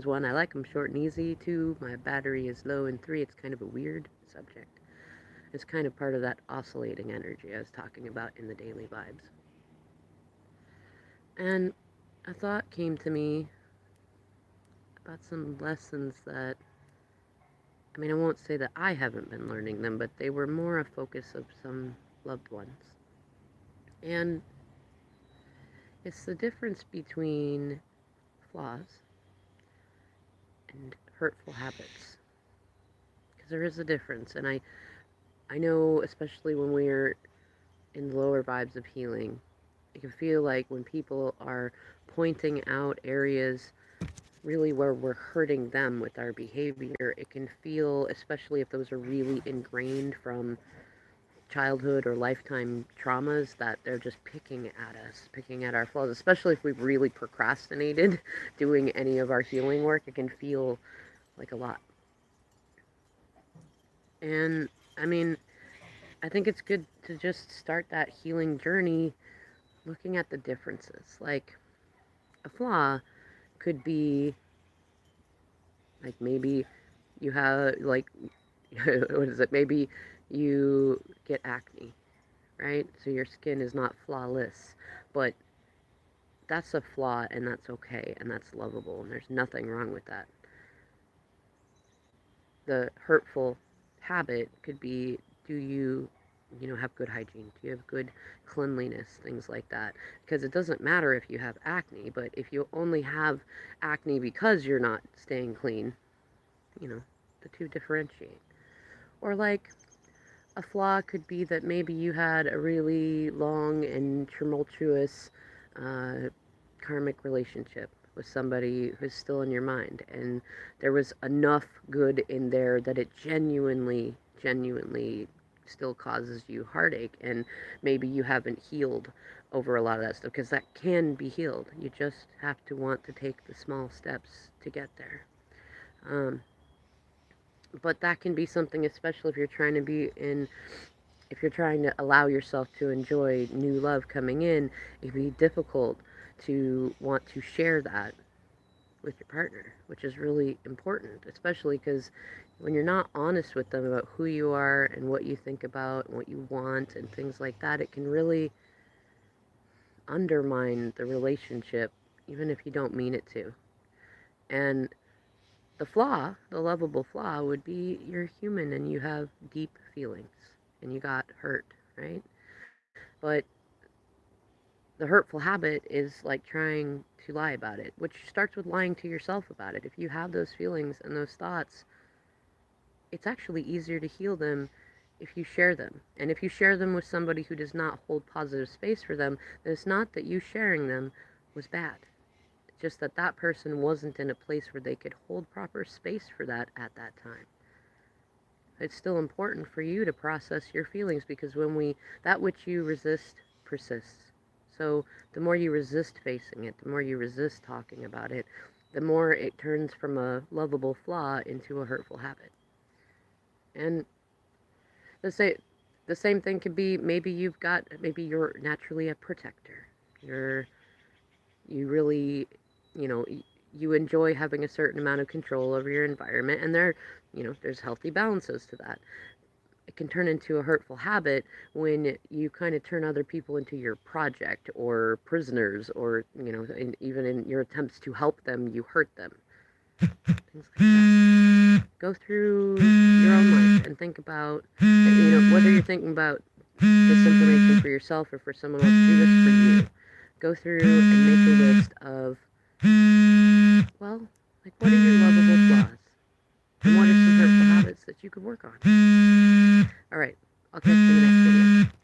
1, I like them short and easy. 2, my battery is low. And 3, it's kind of a weird subject. It's kind of part of that oscillating energy I was talking about in the daily vibes. And a thought came to me about some lessons that, I mean, I won't say that I haven't been learning them, but they were more a focus of some loved ones. And it's the difference between flaws and hurtful habits. Because there is a difference. And I know, especially when we're in the lower vibes of healing, it can feel like when people are pointing out areas really where we're hurting them with our behavior, it can feel, especially if those are really ingrained from childhood or lifetime traumas, that they're just picking at us, picking at our flaws, especially if we've really procrastinated doing any of our healing work. It can feel like a lot. And I mean, I think it's good to just start that healing journey looking at the differences. Like, a flaw could be like maybe you have, like, what is it? Maybe you get acne, right? So your skin is not flawless, but that's a flaw and that's okay and that's lovable and there's nothing wrong with that. The hurtful habit could be, do you have good hygiene? Do you have good cleanliness? Things like that. Because it doesn't matter if you have acne, but if you only have acne because you're not staying clean, the two differentiate. Or like, a flaw could be that maybe you had a really long and tumultuous uh, karmic relationship with somebody who's still in your mind, and there was enough good in there that it genuinely still causes you heartache, and maybe you haven't healed over a lot of that stuff, because that can be healed. You just have to want to take the small steps to get there. Um, but that can be something, especially if you're trying to be in, if you're trying to allow yourself to enjoy new love coming in, it can be difficult to want to share that with your partner, which is really important, especially because when you're not honest with them about who you are and what you think about and what you want and things like that, it can really undermine the relationship, even if you don't mean it to. And the flaw, the lovable flaw, would be you're human and you have deep feelings and you got hurt, right? But the hurtful habit is like trying to lie about it, which starts with lying to yourself about it. If you have those feelings and those thoughts, it's actually easier to heal them if you share them. And if you share them with somebody who does not hold positive space for them, then it's not that you sharing them was bad. It's just that that person wasn't in a place where they could hold proper space for that at that time. It's still important for you to process your feelings, because that which you resist persists. So the more you resist facing it, the more you resist talking about it, the more it turns from a lovable flaw into a hurtful habit. And the same, the same thing could be, maybe you're naturally a protector. You really, you know, you enjoy having a certain amount of control over your environment, and there's healthy balances to that. It can turn into a hurtful habit when you kind of turn other people into your project or prisoners, or even in your attempts to help them, you hurt them. Things like that. Go through your own life and think about, whether you're thinking about this information for yourself or for someone else, do this for you. Go through and make a list of, well, like, what are your lovable flaws? And what are some hurtful habits that you could work on? Alright, I'll catch you in the next video.